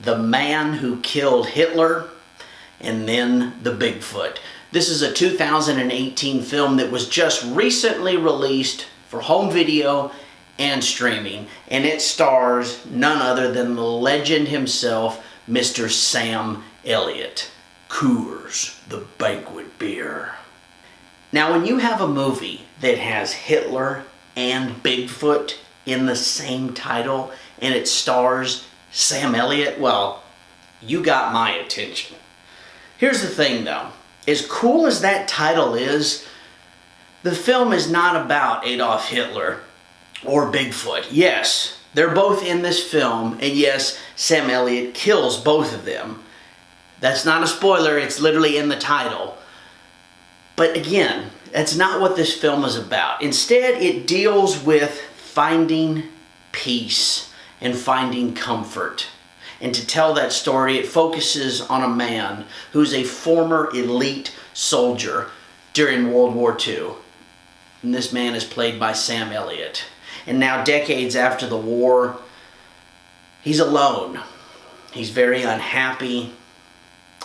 The Man Who Killed Hitler, and then the Bigfoot. This is a 2018 film that was just recently released for home video and streaming, and it stars none other than the legend himself, Mr. Sam Elliott. Coors, the banquet beer. Now, when you have a movie that has Hitler and Bigfoot in the same title, and it stars Sam Elliott, well, you got my attention. Here's the thing though, as cool as that title is, the film is not about Adolf Hitler or Bigfoot. Yes, they're both in this film, and yes, Sam Elliott kills both of them. That's not a spoiler, it's literally in the title. But again, that's not what this film is about. Instead, it deals with finding peace and finding comfort. And to tell that story, it focuses on a man who's a former elite soldier during World War II. And this man is played by Sam Elliott. And now, decades after the war, he's alone. He's very unhappy.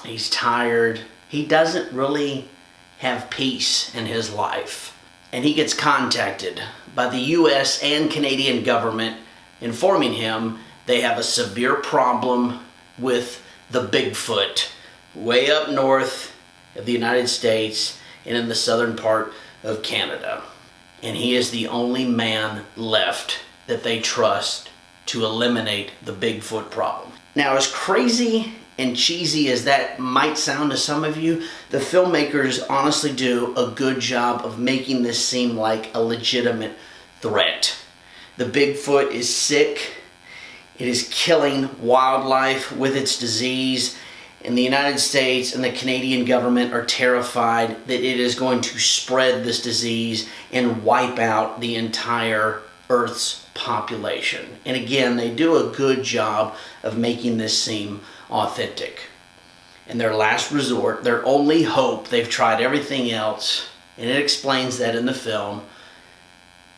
He's tired. He doesn't really have peace in his life. And he gets contacted by the US and Canadian government, informing him they have a severe problem with the Bigfoot way up north of the United States and in the southern part of Canada. And he is the only man left that they trust to eliminate the Bigfoot problem. Now, as crazy and cheesy as that might sound to some of you, the filmmakers honestly do a good job of making this seem like a legitimate threat. The Bigfoot is sick. It is killing wildlife with its disease, and the United States and the Canadian government are terrified that it is going to spread this disease and wipe out the entire Earth's population. And again, they do a good job of making this seem authentic. And their last resort, their only hope, they've tried everything else, and it explains that in the film,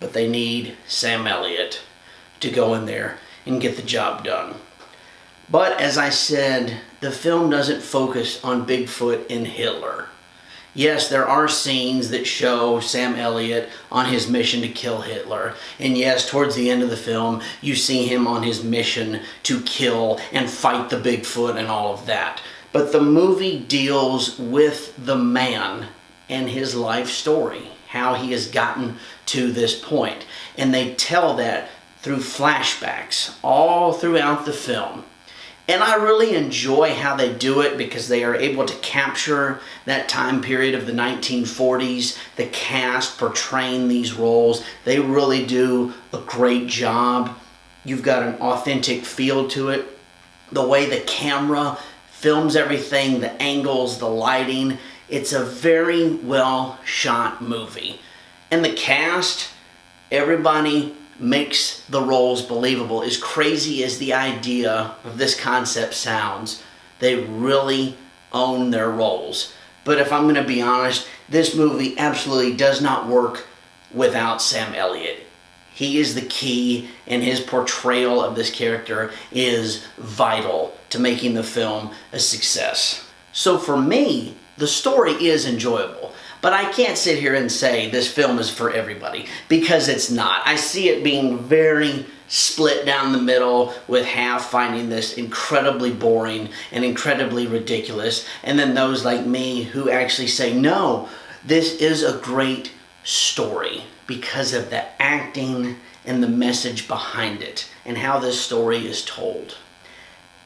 but they need Sam Elliott to go in there and get the job done. But as I said, the film doesn't focus on Bigfoot and Hitler. Yes, there are scenes that show Sam Elliott on his mission to kill Hitler. And yes, towards the end of the film, you see him on his mission to kill and fight the Bigfoot and all of that. But the movie deals with the man and his life story, how he has gotten to this point. And they tell that through flashbacks all throughout the film. And I really enjoy how they do it because they are able to capture that time period of the 1940s, the cast portraying these roles. They really do a great job. You've got an authentic feel to it. The way the camera films everything, the angles, the lighting, it's a very well shot movie. And the cast, everybody makes the roles believable. As crazy as the idea of this concept sounds, they really own their roles. But if I'm going to be honest, this movie absolutely does not work without Sam Elliott. He is the key, and his portrayal of this character is vital to making the film a success. So for me, the story is enjoyable. But I can't sit here and say this film is for everybody, because it's not. I see it being very split down the middle, with half finding this incredibly boring and incredibly ridiculous, and then those like me who actually say, no, this is a great story because of the acting and the message behind it and how this story is told.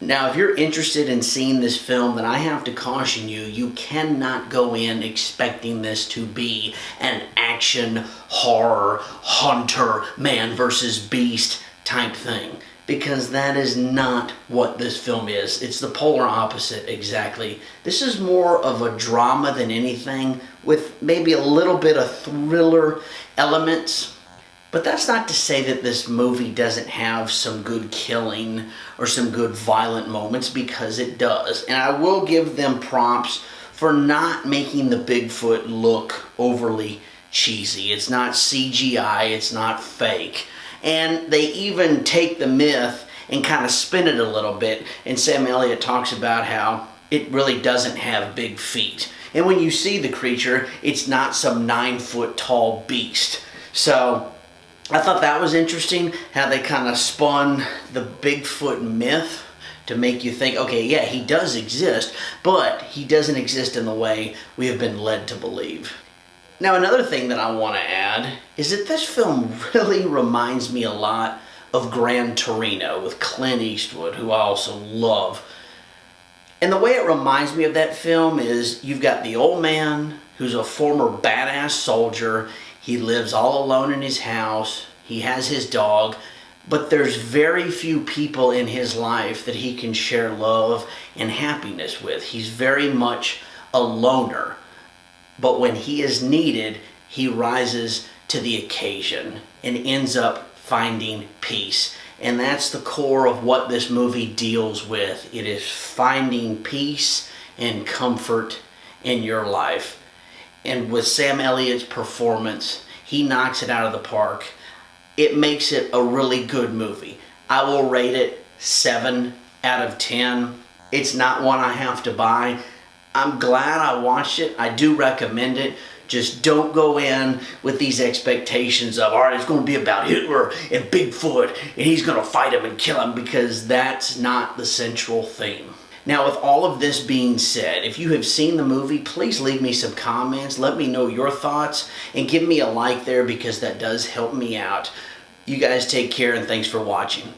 Now, if you're interested in seeing this film, then I have to caution you, you cannot go in expecting this to be an action, horror, hunter, man versus beast type thing, because that is not what this film is. It's the polar opposite exactly. This is more of a drama than anything, with maybe a little bit of thriller elements. But that's not to say that this movie doesn't have some good killing or some good violent moments, because it does. And I will give them props for not making the Bigfoot look overly cheesy. It's not CGI, it's not fake. And they even take the myth and kind of spin it a little bit. And Sam Elliott talks about how it really doesn't have big feet. And when you see the creature, it's not some 9-foot tall beast. So I thought that was interesting, how they kind of spun the Bigfoot myth to make you think, okay, yeah, he does exist, but he doesn't exist in the way we have been led to believe. Now, another thing that I want to add is that this film really reminds me a lot of Gran Torino with Clint Eastwood, who I also love. And the way it reminds me of that film is you've got the old man who's a former badass soldier. He lives all alone in his house. He has his dog. But there's very few people in his life that he can share love and happiness with. He's very much a loner. But when he is needed, he rises to the occasion and ends up finding peace. And that's the core of what this movie deals with. It is finding peace and comfort in your life. And with Sam Elliott's performance, he knocks it out of the park. It makes it a really good movie. I will rate it 7 out of 10. It's not one I have to buy. I'm glad I watched it. I do recommend it. Just don't go in with these expectations of, all right, it's going to be about Hitler and Bigfoot and he's going to fight him and kill him, because that's not the central theme. Now, with all of this being said, if you have seen the movie, please leave me some comments. Let me know your thoughts and give me a like there, because that does help me out. You guys take care, and thanks for watching.